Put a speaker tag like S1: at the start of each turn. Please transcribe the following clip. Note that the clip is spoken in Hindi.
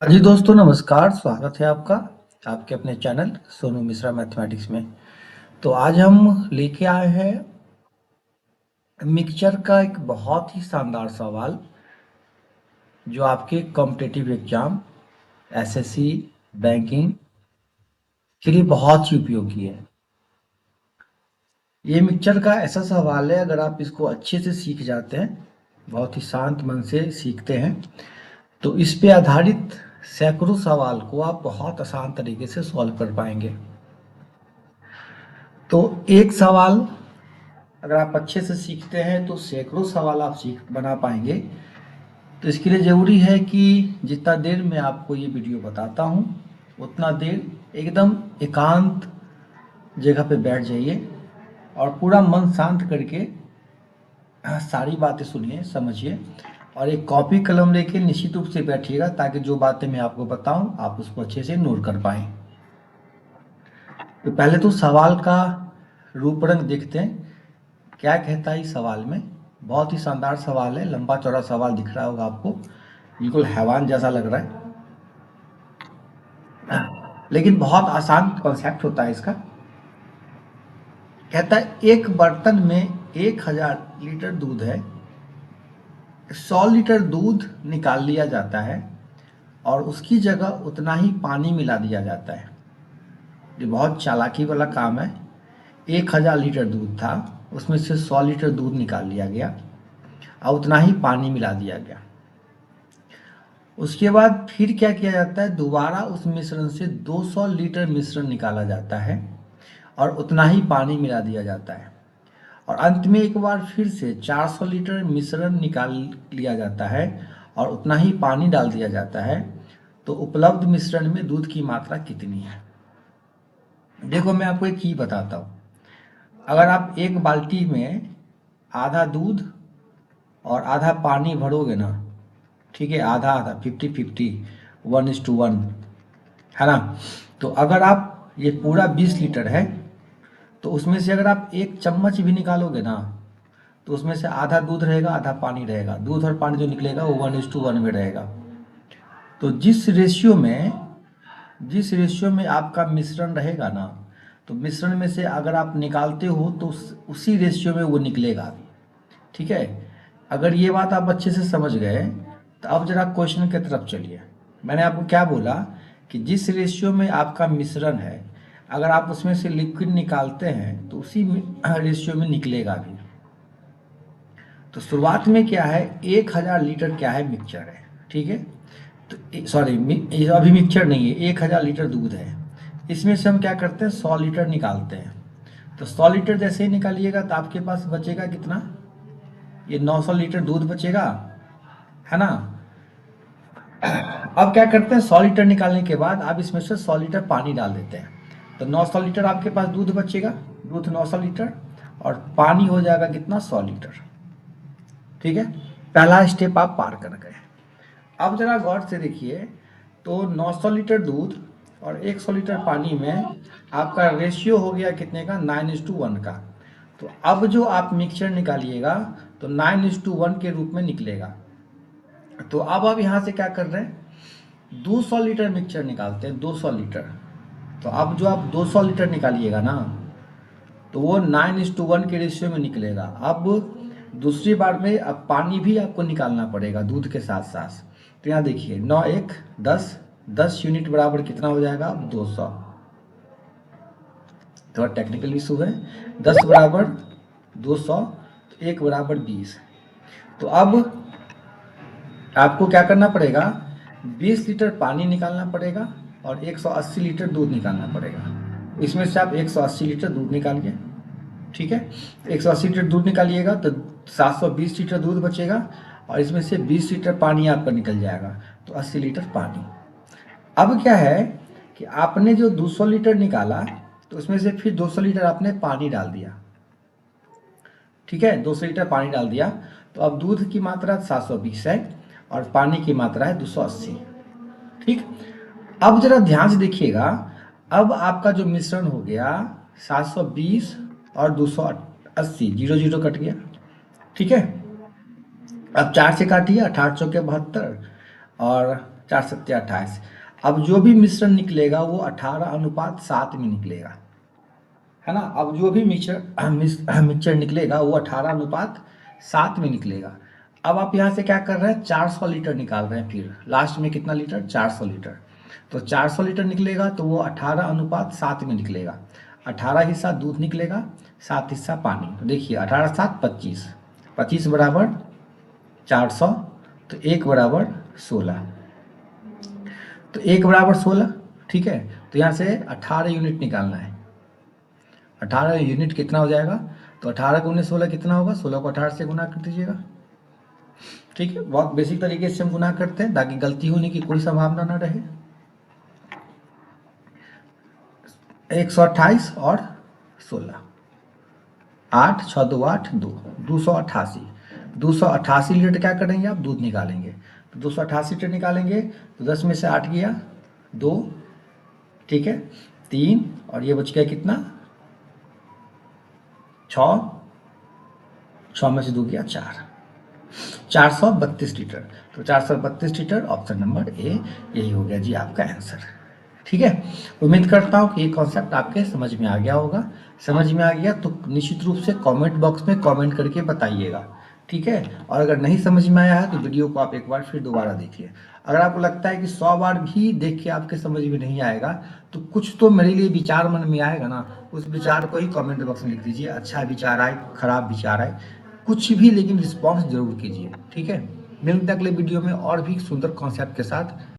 S1: हाँ जी दोस्तों, नमस्कार। स्वागत है आपका आपके अपने चैनल सोनू मिश्रा मैथमेटिक्स में। तो आज हम लेके आए हैं मिक्सचर का एक बहुत ही शानदार सवाल जो आपके कॉम्पिटिटिव एग्जाम, एसएससी, बैंकिंग के लिए बहुत ही उपयोगी है। ये मिक्सचर का ऐसा सवाल है, अगर आप इसको अच्छे से सीख जाते हैं, बहुत ही शांत मन से सीखते हैं, तो इस पे आधारित सैकड़ों सवाल को आप बहुत आसान तरीके से सॉल्व कर पाएंगे। तो एक सवाल अगर आप अच्छे से सीखते हैं तो सैकड़ों सवाल आप सीख बना पाएंगे। तो इसके लिए ज़रूरी है कि जितना देर मैं आपको ये वीडियो बताता हूँ उतना देर एकदम एकांत जगह पे बैठ जाइए और पूरा मन शांत करके सारी बातें सुनिए, समझिए और एक कॉपी कलम लेके निश्चित रूप से बैठिएगा ताकि जो बातें मैं आपको बताऊं आप उसको अच्छे से नोट कर पाएं। तो पहले तो सवाल का रूप रंग देखते हैं, क्या कहता है इस सवाल में। बहुत ही शानदार सवाल है, लंबा चौड़ा सवाल दिख रहा होगा आपको, बिल्कुल हैवान जैसा लग रहा है, लेकिन बहुत आसान कॉन्सेप्ट होता है इसका। कहता है एक बर्तन में 1000 लीटर दूध है, 100 लीटर दूध निकाल लिया जाता है और उसकी जगह उतना ही पानी मिला दिया जाता है। ये बहुत चालाकी वाला काम है। 1000 लीटर दूध था, उसमें से 100 लीटर दूध निकाल लिया गया और उतना ही पानी मिला दिया गया। उसके बाद फिर क्या किया जाता है, दोबारा उस मिश्रण से 200 लीटर मिश्रण निकाला जाता है और उतना ही पानी मिला दिया जाता है और अंत में एक बार फिर से 400 लीटर मिश्रण निकाल लिया जाता है और उतना ही पानी डाल दिया जाता है। तो उपलब्ध मिश्रण में दूध की मात्रा कितनी है? देखो, मैं आपको एक चीज बताता हूँ। अगर आप एक बाल्टी में आधा दूध और आधा पानी भरोगे ना, ठीक है, आधा आधा 50-50, 1:1, है ना। तो अगर आप ये पूरा 20 लीटर है तो उसमें से अगर आप एक चम्मच भी निकालोगे ना तो उसमें से आधा दूध रहेगा, आधा पानी रहेगा। दूध और पानी जो निकलेगा वो 1:1 में रहेगा। तो जिस रेशियो में आपका मिश्रण रहेगा ना, तो मिश्रण में से अगर आप निकालते हो तो उसी रेशियो में वो निकलेगा। ठीक है, अगर ये बात आप अच्छे से समझ गए तो अब जरा क्वेश्चन की तरफ चलिए। मैंने आपको क्या बोला कि जिस रेशियो में आपका मिश्रण है, अगर आप उसमें से लिक्विड निकालते हैं तो उसी रेशियो में निकलेगा भी। तो शुरुआत में क्या है, 1000 लीटर क्या है, मिक्सचर है, ठीक है। तो सॉरी, अभी मिक्सचर नहीं है, 1000 लीटर दूध है। इसमें से हम क्या करते हैं, 100 लीटर निकालते हैं। तो 100 लीटर जैसे ही निकालिएगा तो आपके पास बचेगा कितना, ये 900 लीटर दूध बचेगा, है ना। अब क्या करते हैं, 100 लीटर निकालने के बाद आप इसमें से 100 लीटर पानी डाल देते हैं। तो 900 लीटर आपके पास दूध बचेगा, दूध 900 लीटर और पानी हो जाएगा कितना, 100 लीटर। ठीक है, पहला स्टेप आप पार कर गए। अब जरा गौर से देखिए, तो 900 लीटर दूध और 100 लीटर पानी में आपका रेशियो हो गया कितने का, 9:1 का। तो अब जो आप मिक्सचर निकालिएगा तो 9:1 के रूप में निकलेगा। तो अब आप यहाँ से क्या कर रहे हैं, 200 लीटर मिक्सचर निकालते हैं, 200 लीटर। तो अब जो आप 200 लीटर निकालिएगा ना तो वो 9:1 के रेशियो में निकलेगा। अब दूसरी बार में अब पानी भी आपको निकालना पड़ेगा दूध के साथ साथ। तो यहाँ देखिए, 9 1 10, 10 यूनिट बराबर कितना हो जाएगा, 200। थोड़ा टेक्निकल इशू है। 10 बराबर 200, तो 1 बराबर 20। तो अब आपको क्या करना पड़ेगा, 20 लीटर पानी निकालना पड़ेगा और 180 लीटर दूध निकालना पड़ेगा। इसमें से आप 180 लीटर दूध निकालिए, ठीक है। 180 लीटर दूध निकालिएगा तो 720 लीटर दूध बचेगा और इसमें से 20 लीटर पानी आपका निकल जाएगा, तो 80 लीटर पानी। अब क्या है कि आपने जो 200 लीटर निकाला तो उसमें से फिर 200 लीटर आपने पानी डाल दिया, ठीक है, 200 लीटर पानी डाल दिया। तो अब दूध की मात्रा 720 है और पानी की मात्रा है 280। ठीक, अब जरा ध्यान से देखिएगा, अब आपका जो मिश्रण हो गया 720 और 280, 0 0 कट गया, ठीक है। अब 4 से काटिए, 8 8 चौके 72 और 4 सत्ते 28। अब जो भी मिश्रण निकलेगा वो 18:7 में निकलेगा, है ना। अब जो भी मिक्सचर निकलेगा वो 18:7 में निकलेगा। अब आप यहाँ से क्या कर रहे हैं, 400 लीटर निकाल रहे हैं, फिर लास्ट में कितना लीटर, 400 लीटर। तो 400 लीटर निकलेगा तो वो 18:7 में निकलेगा। 18 हिस्सा दूध निकलेगा, 7 हिस्सा पानी। तो देखिए 18:7 25, 25 बराबर 400, तो 1 बराबर 16। तो 1 बराबर 16, ठीक है। तो यहाँ से 18 यूनिट निकालना है। 18 यूनिट कितना हो जाएगा, तो 18 को 16 कितना होगा, 16 को 18 से गुना कर दीजिएगा, ठीक है। बहुत बेसिक तरीके से हम गुना करते हैं ताकि गलती होने की कोई संभावना ना रहे। 128 और 16, 8 6 2 8 2, 288। 288 लीटर क्या करेंगे आप, दूध निकालेंगे। तो 288 लीटर निकालेंगे तो 10 में से 8 गया 2, ठीक है, 3 और ये बच गया कितना 6, 6 में से 2 गया 4, 432 लीटर। तो 432 लीटर, ऑप्शन नंबर ए यही हो गया जी आपका आंसर, ठीक है। उम्मीद करता हूँ कि ये कॉन्सेप्ट आपके समझ में आ गया होगा। समझ में आ गया तो निश्चित रूप से कमेंट बॉक्स में कमेंट करके बताइएगा, ठीक है। और अगर नहीं समझ में आया है तो वीडियो को आप एक बार फिर दोबारा देखिए। अगर आपको लगता है कि 100 बार भी देख के आपके समझ में नहीं आएगा तो कुछ तो मेरे लिए विचार मन में आएगा ना, उस विचार को ही कमेंट बॉक्स में लिख दीजिए। अच्छा विचार आए, खराब विचार आए, कुछ भी, लेकिन रिस्पॉन्स जरूर कीजिए, ठीक है। मिलते हैं अगले वीडियो में और भी सुंदर कॉन्सेप्ट के साथ।